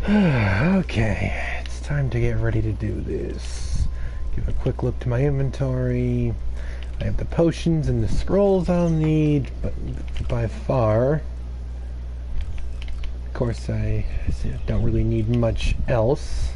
Okay, it's time to get ready to do this. Give a quick look to my inventory. I have the potions and the scrolls I'll need, but by far, of course, I don't really need much else.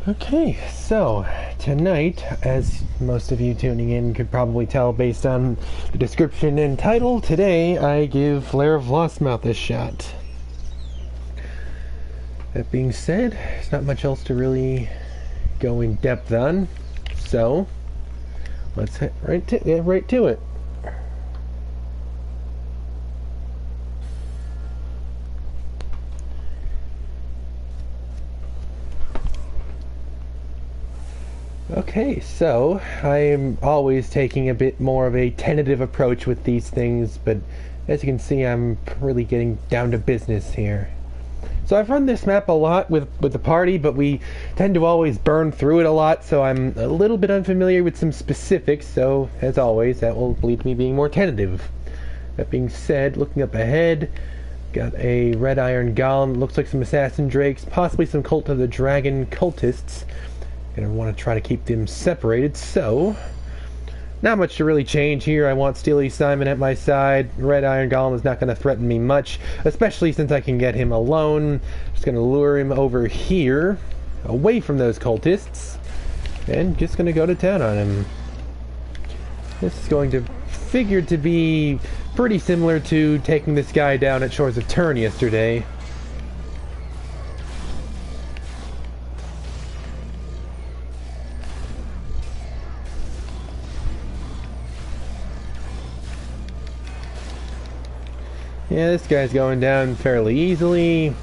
Okay, so tonight, as most of you tuning in could probably tell based on the description and title, today I give Lair of Lostmauth a shot. That being said, there's not much else to really go in depth on, so let's get right to it. Okay, so I'm always taking a bit more of a tentative approach with these things, but as you can see, I'm really getting down to business here. So I've run this map a lot with the party, but we tend to always burn through it a lot, so I'm a little bit unfamiliar with some specifics, so as always, that will lead to me being more tentative. That being said, looking up ahead, got a red iron golem, looks like some assassin drakes, possibly some cult of the dragon cultists. Gonna want to try to keep them separated, so not much to really change here. I want Steely Simon at my side. Red Iron Golem is not going to threaten me much, especially since I can get him alone. Just going to lure him over here, away from those cultists, and just going to go to town on him. This is going to figure to be pretty similar to taking this guy down at Shores of Turn yesterday. Yeah, this guy's going down fairly easily.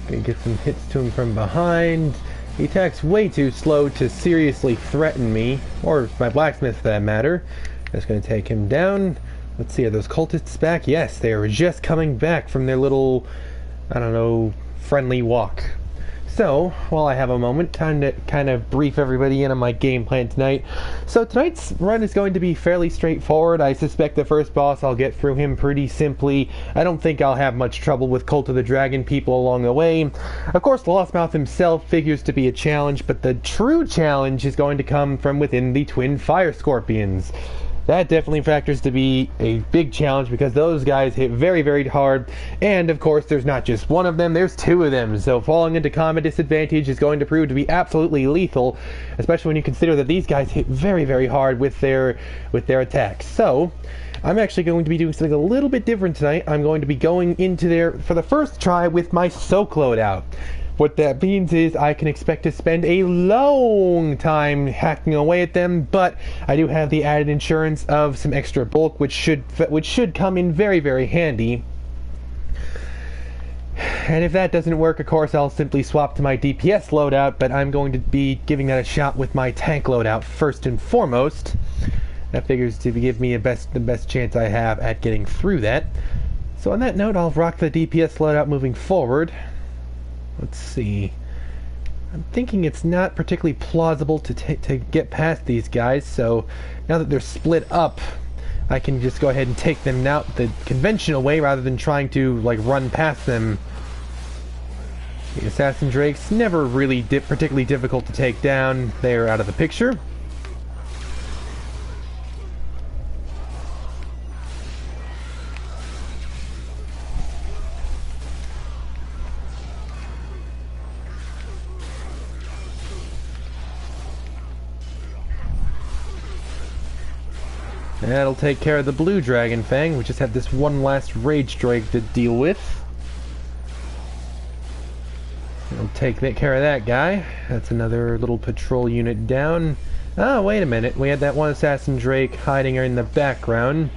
Gonna get some hits to him from behind. He attacks way too slow to seriously threaten me, or my blacksmith for that matter. That's gonna take him down. Let's see, are those cultists back? Yes, they are just coming back from their little, I don't know, friendly walk. So, while I have a moment, time to kind of brief everybody in on my game plan tonight. So tonight's run is going to be fairly straightforward. I suspect the first boss I'll get through him pretty simply. I don't think I'll have much trouble with Cult of the Dragon people along the way. Of course, the Lostmauth himself figures to be a challenge, but the true challenge is going to come from within the Twin Fire Scorpions. That definitely factors to be a big challenge because those guys hit very, very hard. And of course, there's not just one of them, there's two of them. So falling into combat disadvantage is going to prove to be absolutely lethal, especially when you consider that these guys hit very, very hard with their attacks. So I'm actually going to be doing something a little bit different tonight. I'm going to be going into there for the first try with my soak loadout. What that means is I can expect to spend a long time hacking away at them, but I do have the added insurance of some extra bulk, which should come in very, very handy. And if that doesn't work, of course, I'll simply swap to my DPS loadout, but I'm going to be giving that a shot with my tank loadout first and foremost. That figures to give me the best chance I have at getting through that. So on that note, I'll rock the DPS loadout moving forward. Let's see. I'm thinking it's not particularly plausible to get past these guys, so now that they're split up, I can just go ahead and take them out the conventional way rather than trying to, like, run past them. The Assassin Drakes, never really particularly difficult to take down. They're out of the picture. That'll take care of the blue Dragon Fang. We just have this one last Rage Drake to deal with. I'll take care of that guy. That's another little patrol unit down. Oh, wait a minute. We had that one Assassin Drake hiding in the background.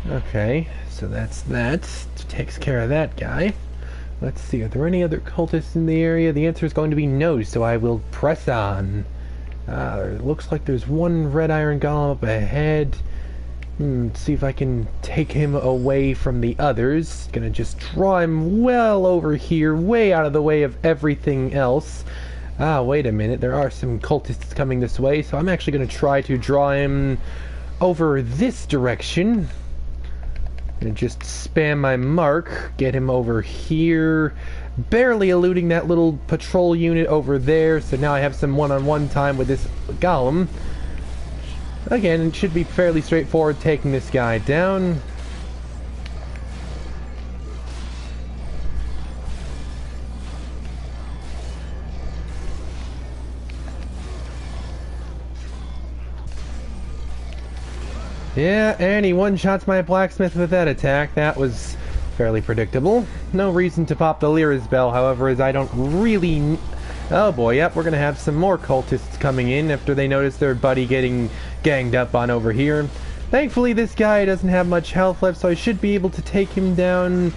Okay, so that's that. Takes care of that guy. Let's see, are there any other cultists in the area? The answer is going to be no, so I will press on. It looks like there's one red iron golem up ahead. Let's see if I can take him away from the others. Gonna just draw him well over here, way out of the way of everything else. Ah, wait a minute. There are some cultists coming this way, so I'm actually going to try to draw him over this direction. And just spam my mark, get him over here, barely eluding that little patrol unit over there, so now I have some one-on-one time with this golem. Again, it should be fairly straightforward taking this guy down. Yeah, and he one-shots my blacksmith with that attack. That was fairly predictable. No reason to pop the Lair's bell, however, as I don't really... Oh boy, yep, we're gonna have some more cultists coming in after they notice their buddy getting ganged up on over here. Thankfully, this guy doesn't have much health left, so I should be able to take him down.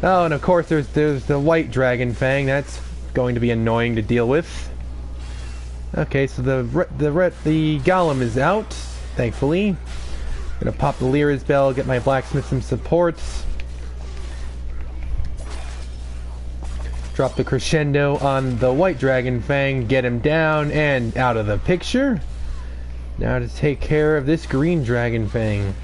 Oh, and of course, there's the white dragon fang. That's going to be annoying to deal with. Okay, so the golem is out, thankfully. Gonna pop the Lair's bell, get my blacksmith some supports. Drop the crescendo on the white dragon fang, get him down and out of the picture. Now to take care of this green dragon fang.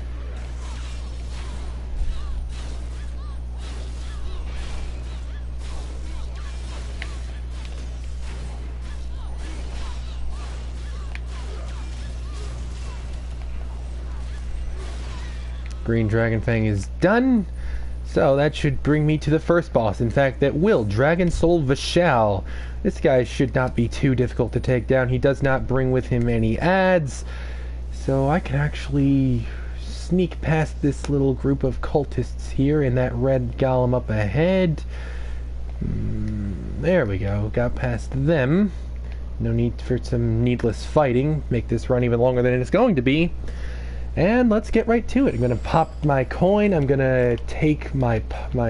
Green Dragon Fang is done. So that should bring me to the first boss. In fact, that will. Dragon Soul Vishal. This guy should not be too difficult to take down. He does not bring with him any adds. So I can actually sneak past this little group of cultists here and that red golem up ahead. There we go. Got past them. No need for some needless fighting. Make this run even longer than it's going to be. And let's get right to it. I'm going to pop my coin, I'm going to take my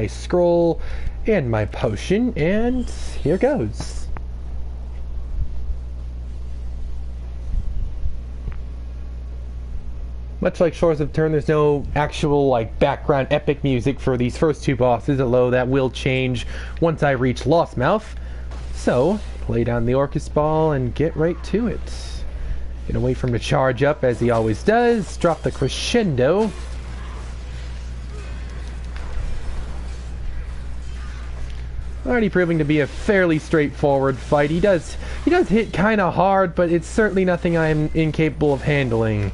scroll and my potion, and here goes. Much like Shores of Turn, there's no actual background epic music for these first two bosses, although that will change once I reach Lostmauth. So, lay down the Orcus Ball and get right to it. Gonna wait for him to charge up, as he always does. Drop the crescendo. Already proving to be a fairly straightforward fight. He does hit kind of hard, but it's certainly nothing I'm incapable of handling.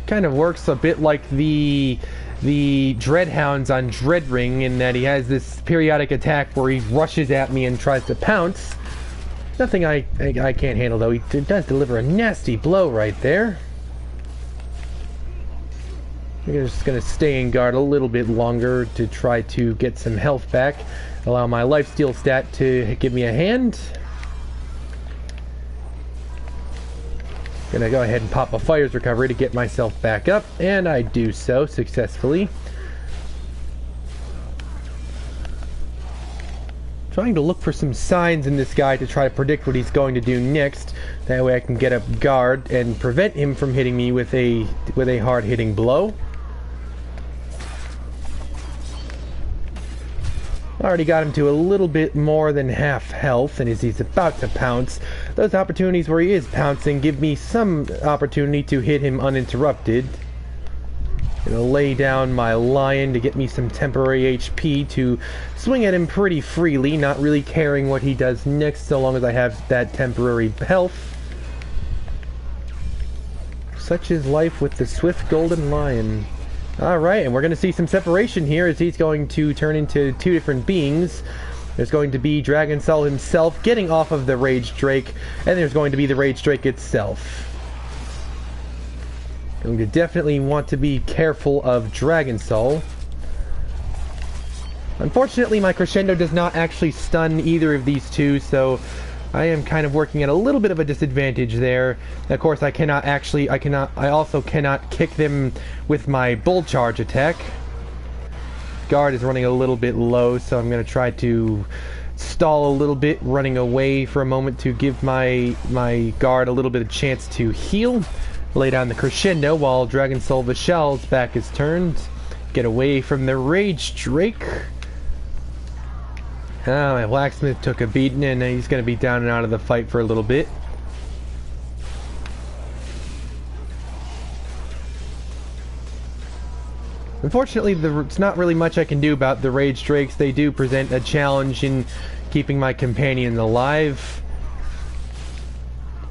Kind of works a bit like the Dreadhounds on Dreadring, in that he has this periodic attack where he rushes at me and tries to pounce. Nothing I can't handle, though. He does deliver a nasty blow right there. I'm just going to stay in guard a little bit longer to try to get some health back. Allow my lifesteal stat to give me a hand. Gonna go ahead and pop a Fire's Recovery to get myself back up, and I do so successfully. Trying to look for some signs in this guy to try to predict what he's going to do next. That way I can get up guard and prevent him from hitting me with a hard-hitting blow. Already got him to a little bit more than half health, and as he's about to pounce, those opportunities where he is pouncing give me some opportunity to hit him uninterrupted. Gonna lay down my lion to get me some temporary HP to swing at him pretty freely, not really caring what he does next so long as I have that temporary health. Such is life with the swift golden lion. Alright, and we're going to see some separation here as he's going to turn into two different beings. There's going to be Dragon Soul himself getting off of the Rage Drake, and there's going to be the Rage Drake itself. Going to definitely want to be careful of Dragon Soul. Unfortunately, my crescendo does not actually stun either of these two, so I am kind of working at a little bit of a disadvantage there. Of course, I also cannot kick them with my bull charge attack. Guard is running a little bit low, so I'm going to try to stall a little bit, running away for a moment to give my guard a little bit of chance to heal. Lay down the crescendo while Dragon Soul Vishal's back is turned. get away from the Rage Drake. Ah, my blacksmith took a beating and he's going to be down and out of the fight for a little bit. Unfortunately, it's not really much I can do about the Rage Drakes. They do present a challenge in keeping my companions alive.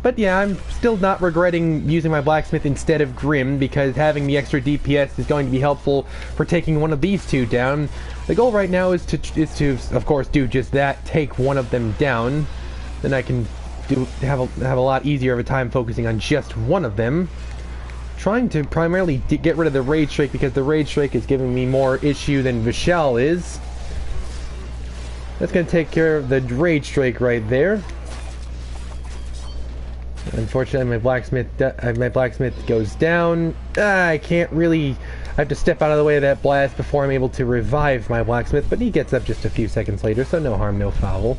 But yeah, I'm still not regretting using my blacksmith instead of Grim, because having the extra DPS is going to be helpful for taking one of these two down. The goal right now is to of course do just that, take one of them down. Then I can have a lot easier of a time focusing on just one of them. Trying to primarily get rid of the Rage Drake, because the Rage Drake is giving me more issue than Vishal is. That's going to take care of the Rage Drake right there. Unfortunately, my blacksmith goes down. I can't really... I have to step out of the way of that blast before I'm able to revive my blacksmith, but he gets up just a few seconds later, so no harm, no foul.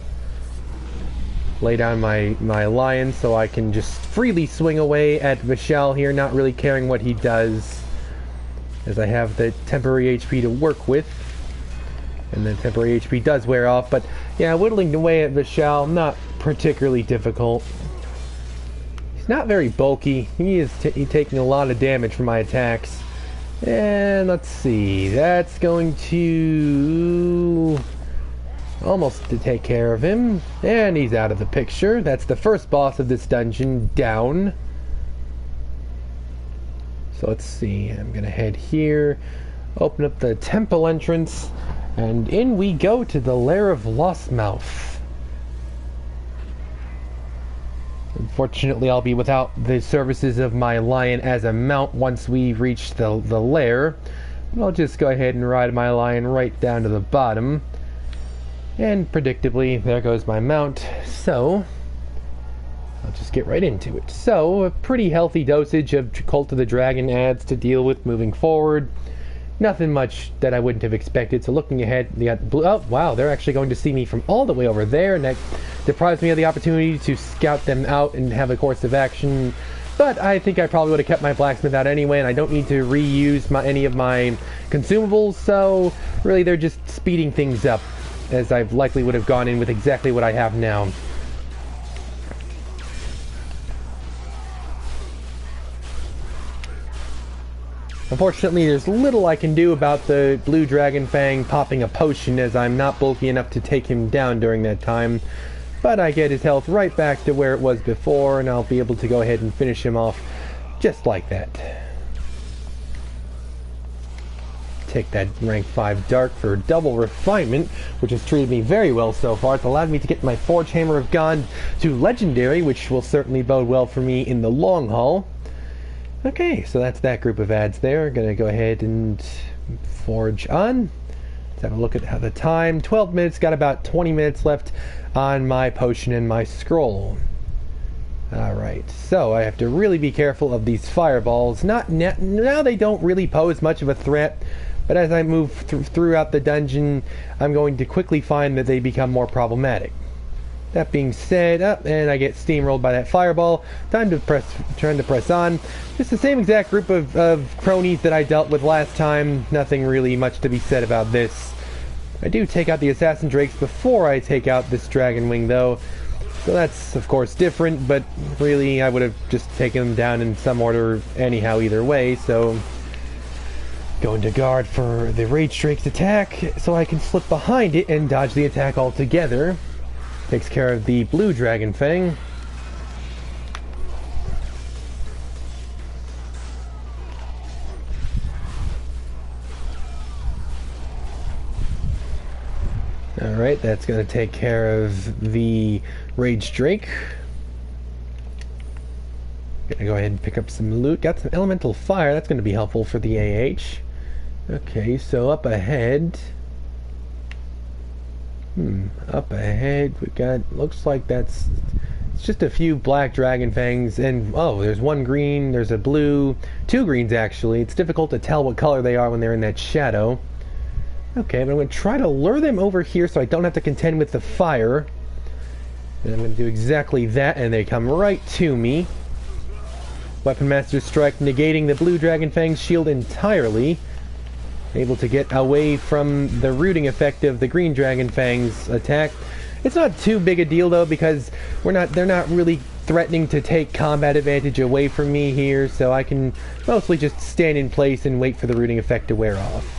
Lay down my lion so I can just freely swing away at Vishal here, not really caring what he does, as I have the temporary HP to work with. And the temporary HP does wear off, but yeah, whittling away at Vishal, not particularly difficult. He's not very bulky. He is taking a lot of damage from my attacks. And let's see, that's going to almost to take care of him. And he's out of the picture. That's the first boss of this dungeon down. So let's see, I'm gonna head here, open up the temple entrance, and in we go to the Lair of Lostmauth. Unfortunately, I'll be without the services of my lion as a mount once we reach the lair. But I'll just go ahead and ride my lion right down to the bottom. And predictably, there goes my mount. So, I'll just get right into it. So, a pretty healthy dosage of Cult of the Dragon adds to deal with moving forward. Nothing much that I wouldn't have expected. So looking ahead, oh wow, they're actually going to see me from all the way over there, and that deprives me of the opportunity to scout them out and have a course of action. But I think I probably would have kept my blacksmith out anyway, and I don't need to reuse any of my consumables, so really they're just speeding things up, as I likely would have gone in with exactly what I have now. Unfortunately, there's little I can do about the Blue Dragon Fang popping a potion, as I'm not bulky enough to take him down during that time. But I get his health right back to where it was before, and I'll be able to go ahead and finish him off just like that. Take that rank 5 Dark for double refinement, which has treated me very well so far. It's allowed me to get my Forge Hammer of God to Legendary, which will certainly bode well for me in the long haul. Okay, so that's that group of ads there. Gonna go ahead and forge on. Let's have a look at how the time. 12 minutes, got about 20 minutes left on my potion and my scroll. Alright, so I have to really be careful of these fireballs. Now they don't really pose much of a threat, but as I move throughout the dungeon, I'm going to quickly find that they become more problematic. That being said, and I get steamrolled by that fireball. Time to press on. Just the same exact group of cronies that I dealt with last time. Nothing really much to be said about this. I do take out the Assassin Drakes before I take out this Dragon Wing, though. So that's, of course, different, but really I would have just taken them down in some order anyhow either way, so... Going to guard for the Rage Drake's attack, so I can slip behind it and dodge the attack altogether. Takes care of the Blue Dragon Fang. Alright, that's going to take care of the Rage Drake. Gonna go ahead and pick up some loot. Got some Elemental Fire, that's going to be helpful for the AH. Okay, so up ahead... up ahead we got, looks like it's just a few black dragon fangs, and oh, there's one green, there's a blue, 2 greens actually. It's difficult to tell what color they are when they're in that shadow. Okay, but I'm going to try to lure them over here so I don't have to contend with the fire. And I'm going to do exactly that, and they come right to me. Weapon Master Strike negating the Blue Dragon Fang's shield entirely. Able to get away from the rooting effect of the Green Dragon Fang's attack. It's not too big a deal though, because they're not really threatening to take combat advantage away from me here, so I can mostly just stand in place and wait for the rooting effect to wear off.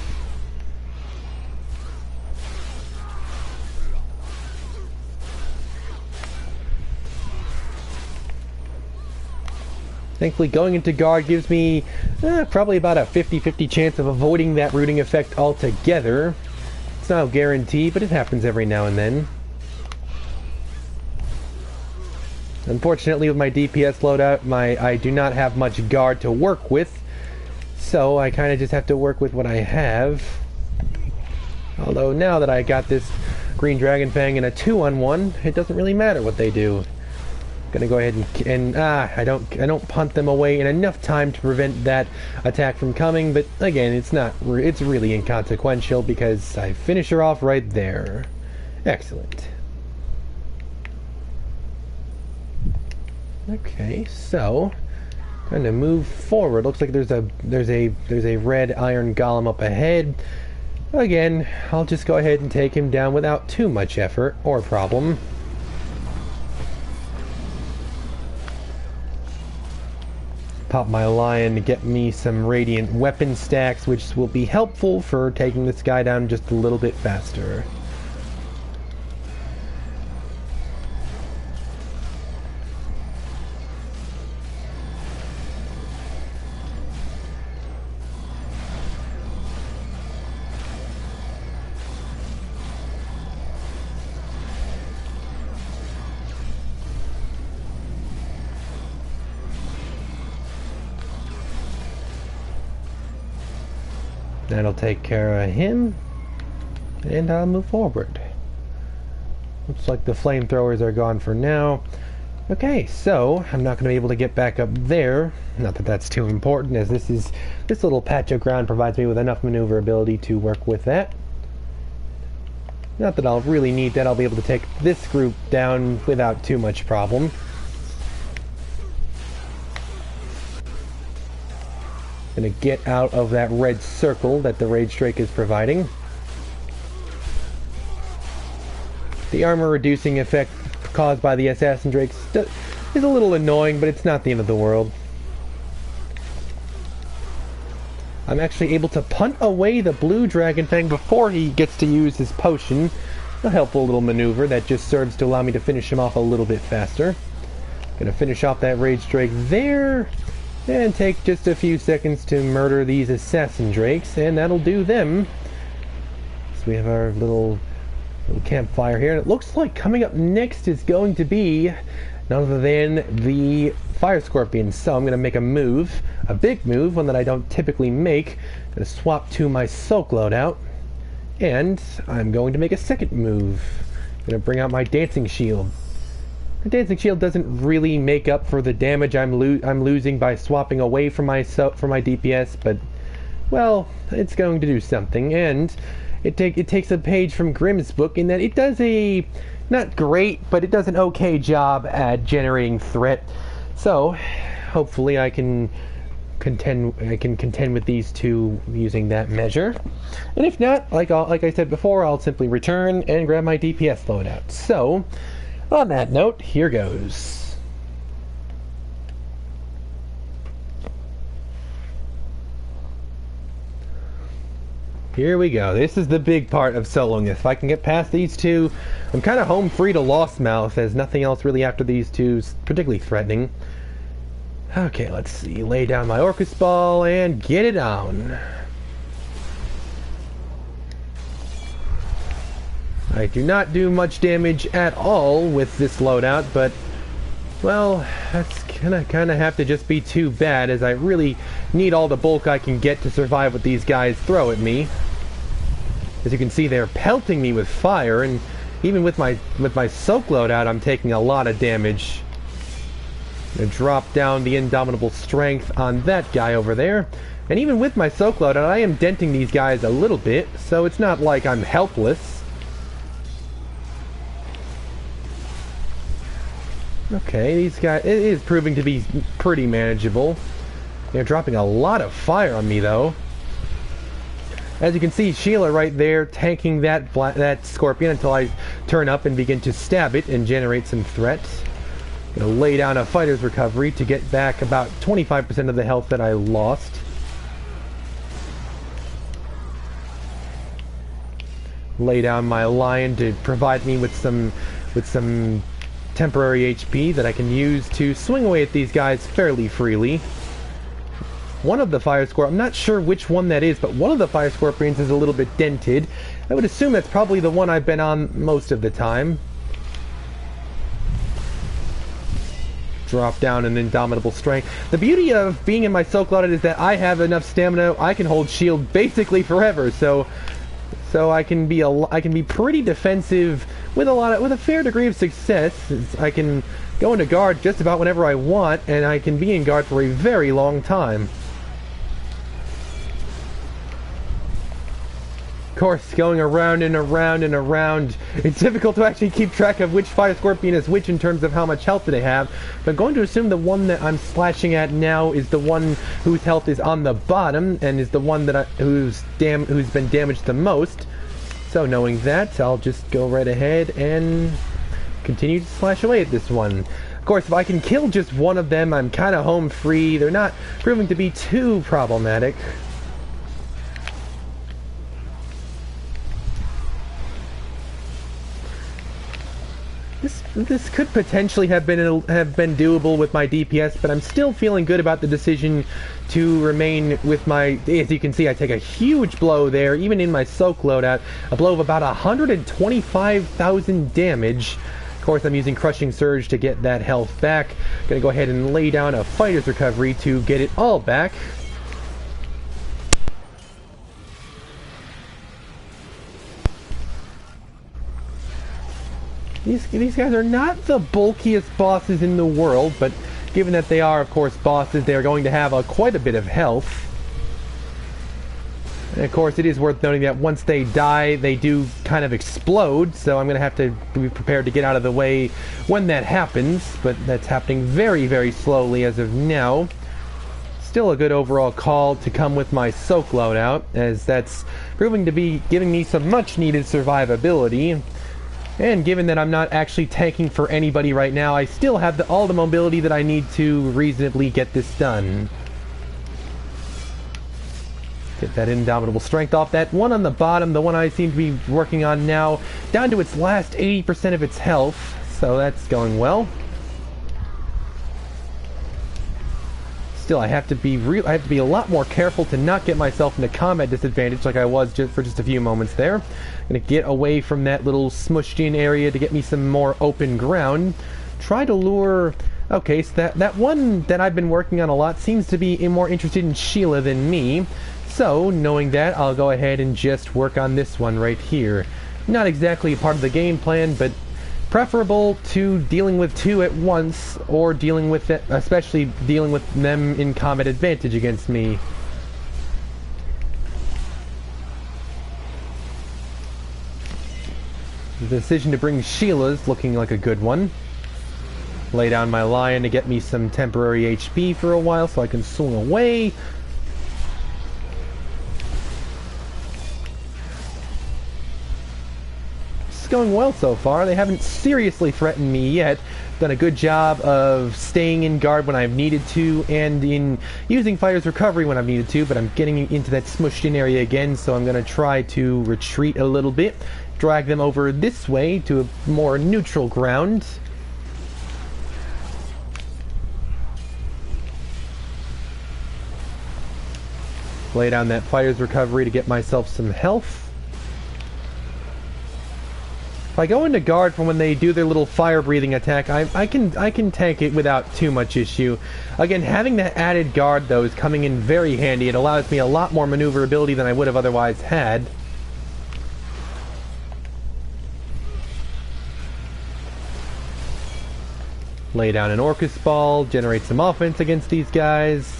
Thankfully, going into guard gives me probably about a 50-50 chance of avoiding that rooting effect altogether. It's not a guarantee, but it happens every now and then. Unfortunately, with my DPS loadout, I do not have much guard to work with, so I kind of just have to work with what I have. Although now that I got this Green Dragon Fang in a 2-on-1, it doesn't really matter what they do. Gonna go ahead and I don't punt them away in enough time to prevent that attack from coming, but again, it's really inconsequential because I finish her off right there. Excellent. Okay, so going to move forward. Looks like there's a red iron golem up ahead. Again, I'll just go ahead and take him down without too much effort or problem. Pop my lion to get me some radiant weapon stacks, which will be helpful for taking this guy down just a little bit faster. That'll take care of him, and I'll move forward. Looks like the flamethrowers are gone for now. Okay, so I'm not going to be able to get back up there. Not that that's too important, as this little patch of ground provides me with enough maneuverability to work with that. Not that I'll really need that. I'll be able to take this group down without too much problem. Gonna get out of that red circle that the Rage Drake is providing. The armor reducing effect caused by the Assassin Drakes is a little annoying, but it's not the end of the world. I'm actually able to punt away the blue Dragon Fang before he gets to use his potion. A helpful little maneuver that just serves to allow me to finish him off a little bit faster. Gonna finish off that Rage Drake there. And take just a few seconds to murder these Assassin Drakes, and that'll do them. So we have our little campfire here, and it looks like coming up next is going to be none other than the Fire Scorpions. So I'm going to make a move, a big move, one that I don't typically make. I'm going to swap to my Soak loadout, and I'm going to make a second move. I'm going to bring out my Dancing Shield. The Dancing Shield doesn't really make up for the damage I'm losing by swapping away from my DPS, but, well, it's going to do something, and it takes a page from Grimm's book in that it does a, not great, but it does an okay job at generating threat. So, hopefully I can contend with these two using that measure. And if not, like I said before, I'll simply return and grab my DPS loadout. So, on that note, here goes. Here we go. This is the big part of soloing this. If I can get past these two, I'm kind of home free to Lostmauth, as nothing else really after these two is particularly threatening. Okay, let's see. Lay down my Orcus Ball and get it on. I do not do much damage at all with this loadout, but, well, that's gonna kinda have to just be too bad, as I really need all the bulk I can get to survive what these guys throw at me. As you can see, they're pelting me with fire, and even with my Soak loadout, I'm taking a lot of damage. I'm gonna drop down the Indomitable Strength on that guy over there. And even with my Soak loadout, I am denting these guys a little bit, so it's not like I'm helpless. Okay, these guys, it is proving to be pretty manageable. They're dropping a lot of fire on me, though. As you can see, Sheila right there tanking that Scorpion until I turn up and begin to stab it and generate some threats. Gonna lay down a fighter's recovery to get back about 25% of the health that I lost. Lay down my lion to provide me with some temporary HP that I can use to swing away at these guys fairly freely. One of the fire scorpions, I'm not sure which one that is, but one of the fire scorpions is a little bit dented. I would assume that's probably the one I've been on most of the time. Drop down an indomitable strength. The beauty of being in my soak loaded is that I have enough stamina. I can hold shield basically forever, so I can be pretty defensive with a fair degree of success. I can go into guard just about whenever I want, and I can be in guard for a very long time. Of course, going around and around and around, it's difficult to actually keep track of which fire scorpion is which in terms of how much health they have. But I'm going to assume the one that I'm slashing at now is the one whose health is on the bottom and is the one that who's been damaged the most. So knowing that, I'll just go right ahead and continue to slash away at this one. Of course, if I can kill just one of them, I'm kind of home free. They're not proving to be too problematic. This could potentially have been doable with my DPS, but I'm still feeling good about the decision to remain with my... As you can see, I take a huge blow there, even in my soak loadout. A blow of about 125,000 damage. Of course, I'm using Crushing Surge to get that health back. Gonna go ahead and lay down a Fighter's Recovery to get it all back. These guys are not the bulkiest bosses in the world, but given that they are, of course, bosses, they are going to have quite a bit of health. And of course, it is worth noting that once they die, they do kind of explode, so I'm going to have to be prepared to get out of the way when that happens, but that's happening very, very slowly as of now. Still a good overall call to come with my soak loadout, as that's proving to be giving me some much-needed survivability. And given that I'm not actually tanking for anybody right now, I still have all the mobility that I need to reasonably get this done. Get that indomitable strength off. That one on the bottom, the one I seem to be working on now, down to its last 80% of its health, so that's going well. Still, I have to be a lot more careful to not get myself into combat disadvantage like I was for just a few moments there. I'm gonna get away from that little smushed in area to get me some more open ground. Try to lure... Okay, so that one that I've been working on a lot seems to be more interested in Sheila than me. So, knowing that, I'll go ahead and just work on this one right here. Not exactly part of the game plan, but preferable to dealing with two at once, or dealing with it, especially dealing with them in combat advantage against me. The decision to bring Sheila's looking like a good one. Lay down my lion to get me some temporary HP for a while so I can swing away. It's going well so far. They haven't seriously threatened me yet. Done a good job of staying in guard when I've needed to, and in using Fire's Recovery when I've needed to, but I'm getting into that smushed in area again, so I'm going to try to retreat a little bit. Drag them over this way to a more neutral ground. Lay down that Fire's Recovery to get myself some health. If I go into guard from when they do their little fire breathing attack, I can tank it without too much issue. Again, having that added guard though is coming in very handy. It allows me a lot more maneuverability than I would have otherwise had. Lay down an Orcus Ball, generate some offense against these guys.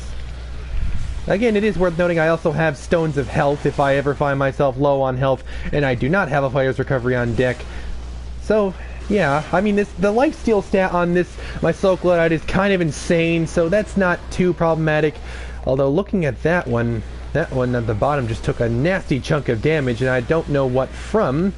Again, it is worth noting I also have Stones of Health if I ever find myself low on health, and I do not have a Fire's Recovery on deck. So, yeah, I mean, the lifesteal stat on my Soak loadout is kind of insane, so that's not too problematic. Although, looking at that one, That one at the bottom just took a nasty chunk of damage, and I don't know what from.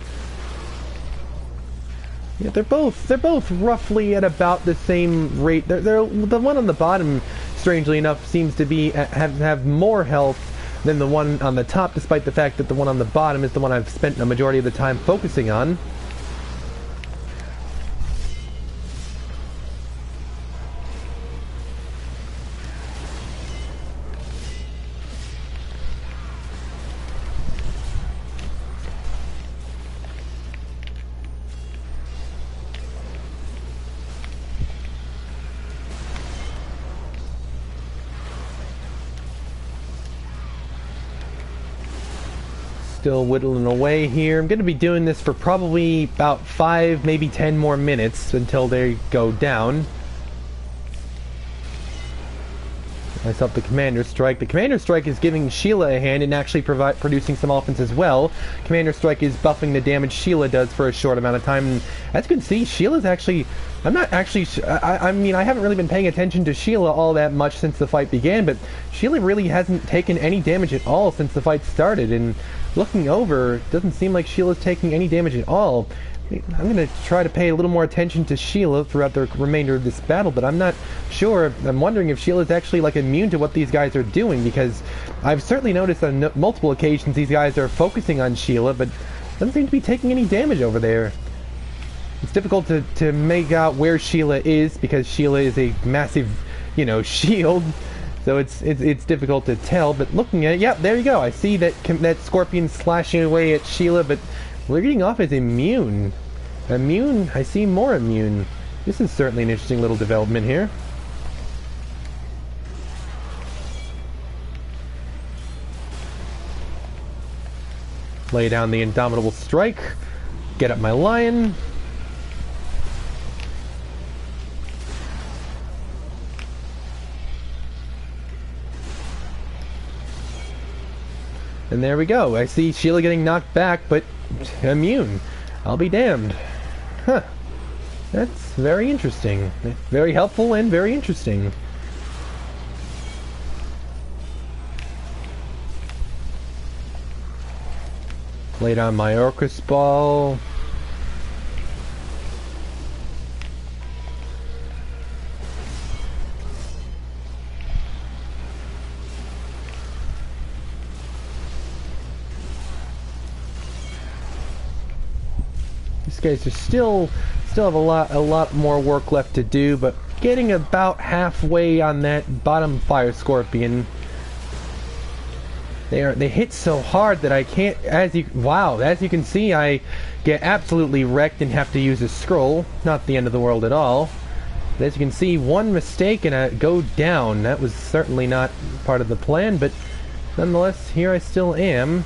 Yeah, they're both roughly at about the same rate. They're the one on the bottom, strangely enough, seems to be have more health than the one on the top, despite the fact that the one on the bottom is the one I've spent a majority of the time focusing on. Still whittling away here. I'm going to be doing this for probably about 5, maybe 10 more minutes until they go down. Myself the Commander Strike. The Commander Strike is giving Sheila a hand and actually producing some offense as well. Commander Strike is buffing the damage Sheila does for a short amount of time. And as you can see, Sheila's actually... I'm not actually... I mean, I haven't really been paying attention to Sheila all that much since the fight began, but Sheila really hasn't taken any damage at all since the fight started, and looking over, it doesn't seem like Sheila's taking any damage at all. I'm going to try to pay a little more attention to Sheila throughout the remainder of this battle, but I'm not sure. I'm wondering if Sheila's actually like immune to what these guys are doing, because I've certainly noticed on multiple occasions these guys are focusing on Sheila, but doesn't seem to be taking any damage over there. It's difficult to make out where Sheila is, because Sheila is a massive, you know, shield. So it's difficult to tell, but looking at it, yeah, there you go. I see that Scorpion slashing away at Sheila, but leading off as immune. Immune? I see more immune. This is certainly an interesting little development here. Lay down the Indomitable Strike. Get up my Lion. And there we go. I see Sheila getting knocked back, but immune. I'll be damned. Huh. That's very interesting. Very helpful and very interesting. Lay down my Orcus Ball. These guys are still have a lot more work left to do, but getting about halfway on that bottom Fire Scorpion. They hit so hard that I can't, as you can see, I get absolutely wrecked and have to use a scroll. Not the end of the world at all. But as you can see, one mistake and I go down. That was certainly not part of the plan, but nonetheless, here I still am.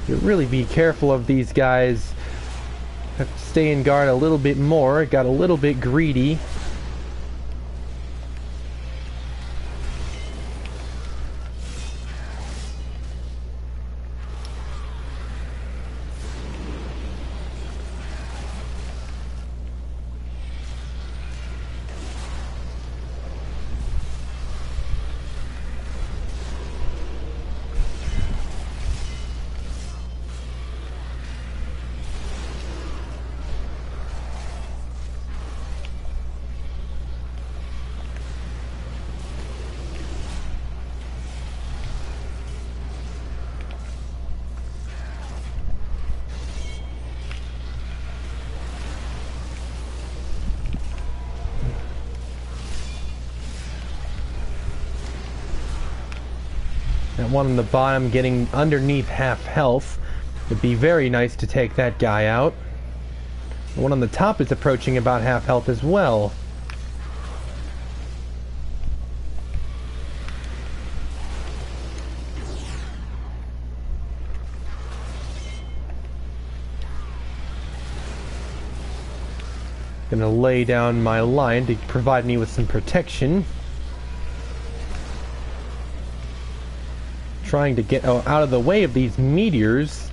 You really be careful of these guys. Have to stay in guard a little bit more. It got a little bit greedy. That one on the bottom getting underneath half health. It'd be very nice to take that guy out. The one on the top is approaching about half health as well. Gonna lay down my line to provide me with some protection. Trying to get out of the way of these meteors.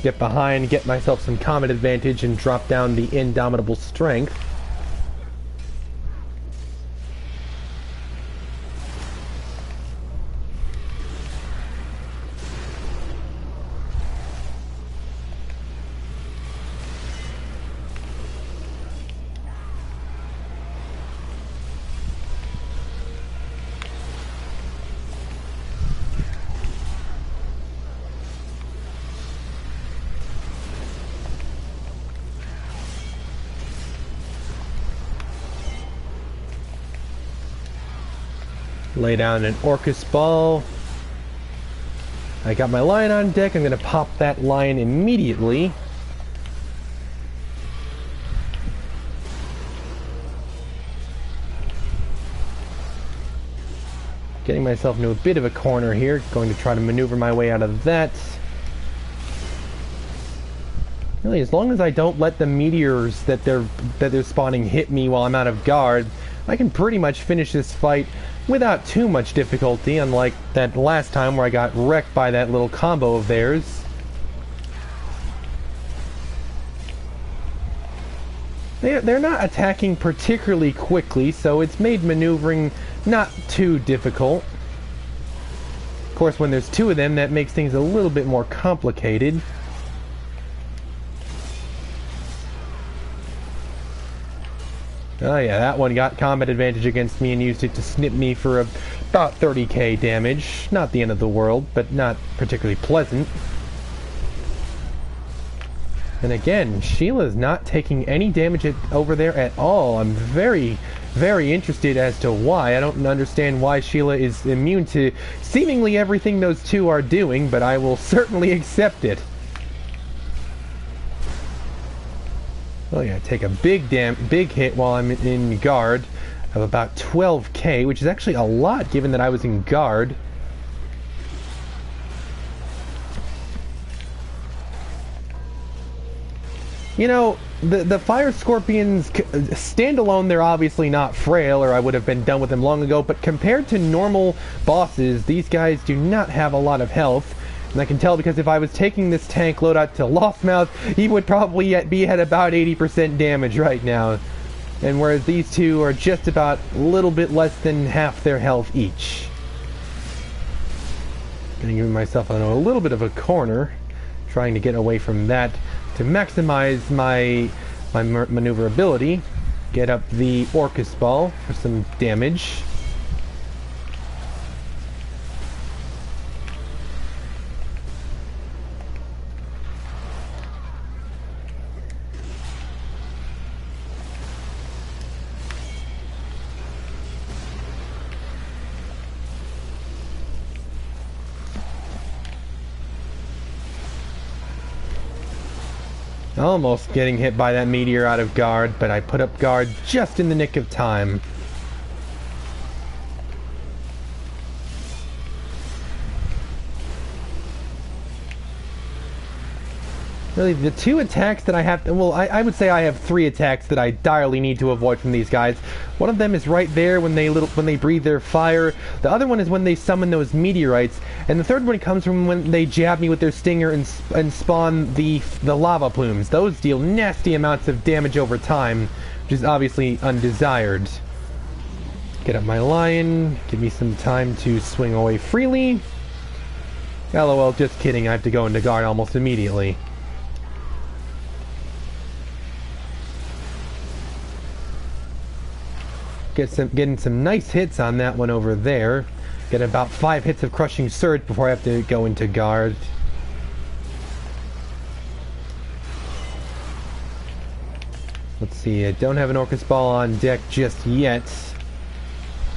get behind, get myself some combat advantage, and drop down the indomitable strength. Lay down an Orcus ball. I got my lion on deck. I'm going to pop that lion immediately. Getting myself into a bit of a corner here. Going to try to maneuver my way out of that. Really, as long as I don't let the meteors that they're spawning hit me while I'm out of guard, I can pretty much finish this fight without too much difficulty, unlike that last time where I got wrecked by that little combo of theirs. They're not attacking particularly quickly, so it's made maneuvering not too difficult. Of course, when there's two of them, that makes things a little bit more complicated. Oh yeah, that one got combat advantage against me and used it to snip me for about 30k damage. Not the end of the world, but not particularly pleasant. And again, Sheila's not taking any damage over there at all. I'm very, very interested as to why. I don't understand why Sheila is immune to seemingly everything those two are doing, but I will certainly accept it. Oh yeah, take a big hit while I'm in guard of about 12k, which is actually a lot given that I was in guard. You know, the fire scorpions, standalone, they're obviously not frail, or I would have been done with them long ago, but compared to normal bosses, these guys do not have a lot of health. And I can tell because if I was taking this tank loadout to Lostmauth, he would probably be at about 80% damage right now. And whereas these two are just about a little bit less than half their health each. Gonna give myself a little bit of a corner, trying to get away from that to maximize my maneuverability. Get up the Orcus ball for some damage. Almost getting hit by that meteor out of guard, but I put up guard just in the nick of time. Really, the two attacks that I have... Well, I would say I have three attacks that I direly need to avoid from these guys. One of them is right there when they breathe their fire. The other one is when they summon those meteorites. And the third one comes from when they jab me with their stinger and spawn the lava plumes. Those deal nasty amounts of damage over time, which is obviously undesired. Get up my lion. Give me some time to swing away freely. LOL, just kidding. I have to go into guard almost immediately. Getting some nice hits on that one over there. Get about 5 hits of Crushing Surge before I have to go into guard. Let's see, I don't have an Orcus ball on deck just yet.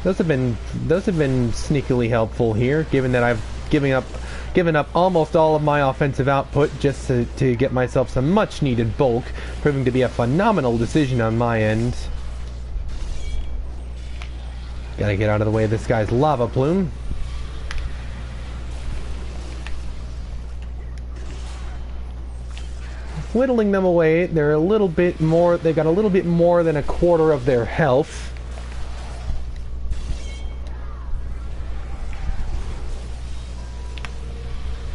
Those have been sneakily helpful here, given that I've given up almost all of my offensive output just to get myself some much needed bulk, proving to be a phenomenal decision on my end. Gotta get out of the way of this guy's lava plume. Whittling them away, they're a little bit more, they've got a little bit more than a quarter of their health.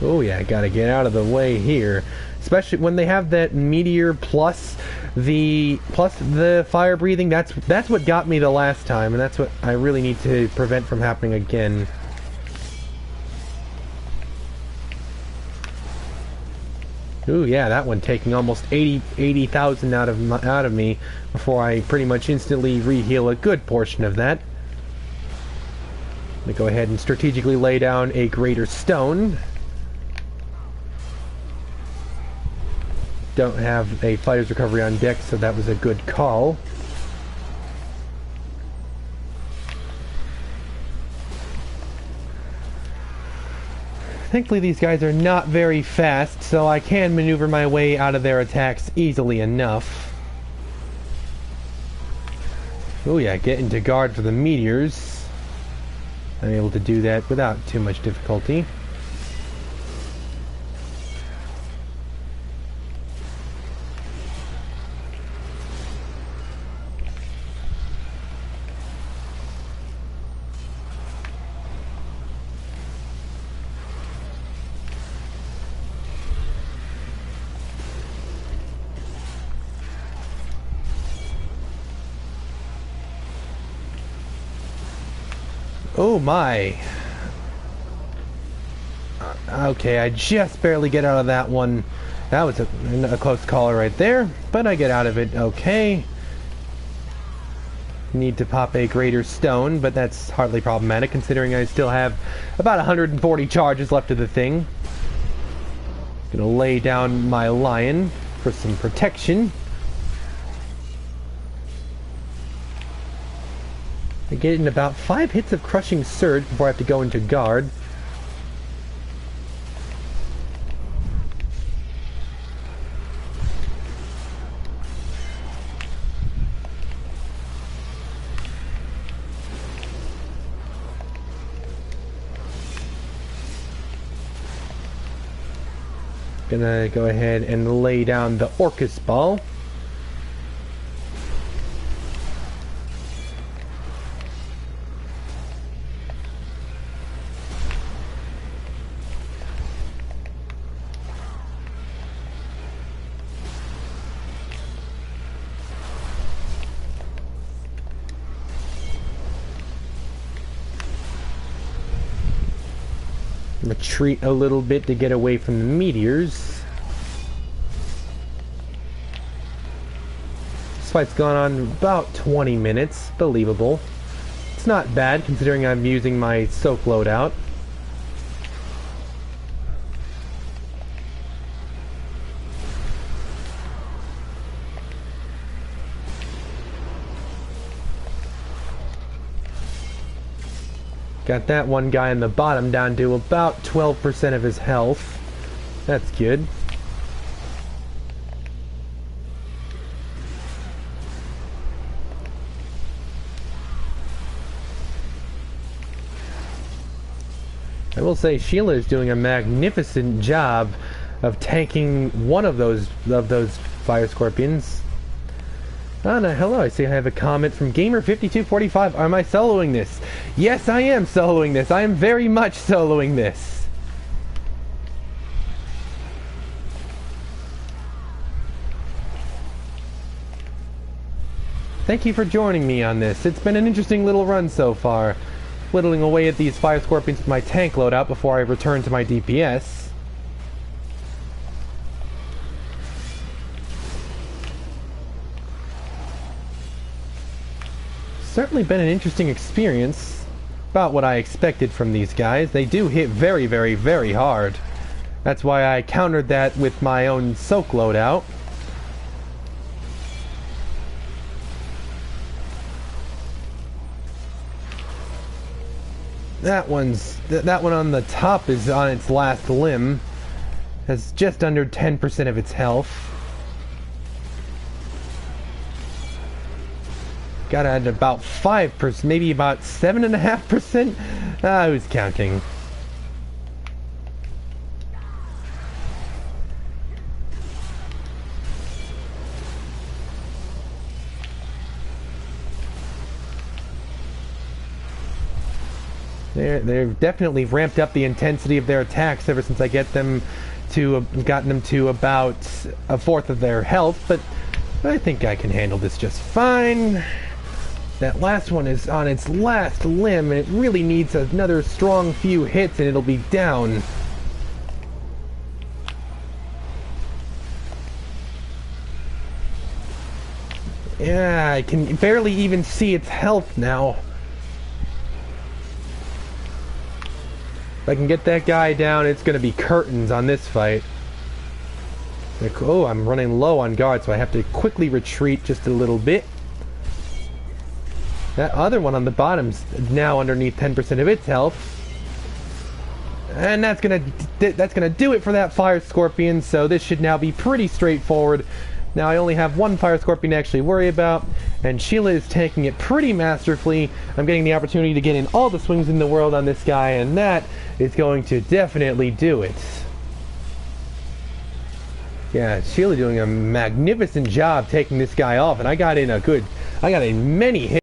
Oh yeah, gotta get out of the way here. especially when they have that meteor plus the fire breathing. That's what got me the last time, and that's what I really need to prevent from happening again. Ooh, yeah, that one taking almost 80,000 out of me before I pretty much instantly re-heal a good portion of that. I'm gonna go ahead and strategically lay down a greater stone. Don't have a fighter's recovery on deck, so that was a good call. Thankfully these guys are not very fast, so I can maneuver my way out of their attacks easily enough. Oh yeah, get into guard for the meteors. I'm able to do that without too much difficulty. Oh my. Okay, I just barely get out of that one. That was a close call right there, but I get out of it okay. Need to pop a greater stone, but that's hardly problematic considering I still have about 140 charges left of the thing. Gonna lay down my lion for some protection. I get in about 5 hits of Crushing Surge before I have to go into guard. Gonna go ahead and lay down the Orcus Ball. Retreat a little bit to get away from the meteors. This fight's gone on about 20 minutes. Believable. It's not bad considering I'm using my soak loadout. Got that one guy in the bottom down to about 12% of his health. That's good. I will say Sheila is doing a magnificent job of tanking one of those fire scorpions. Oh no, hello, I see I have a comment from Gamer5245. Am I soloing this? Yes, I am soloing this. I am very much soloing this. Thank you for joining me on this. It's been an interesting little run so far. Whittling away at these fire scorpions with my tank loadout before I return to my DPS. Certainly been an interesting experience. About what I expected from these guys. They do hit very, very, very hard. That's why I countered that with my own soak loadout. That one on the top is on its last limb. Has just under 10% of its health. Got at about 5%, maybe about 7.5%. Who's counting? They've definitely ramped up the intensity of their attacks ever since I get them gotten them to about a fourth of their health, but I think I can handle this just fine. That last one is on its last limb, and it really needs another strong few hits, and it'll be down. Yeah, I can barely even see its health now. If I can get that guy down, it's going to be curtains on this fight. Like, oh, I'm running low on guard, so I have to quickly retreat just a little bit. That other one on the bottom's now underneath 10% of its health. And that's gonna do it for that fire scorpion, so this should now be pretty straightforward. Now I only have one fire scorpion to actually worry about, and Sheila is taking it pretty masterfully. I'm getting the opportunity to get in all the swings in the world on this guy, and that is going to definitely do it. Yeah, Sheila doing a magnificent job taking this guy off, and I got in many hits.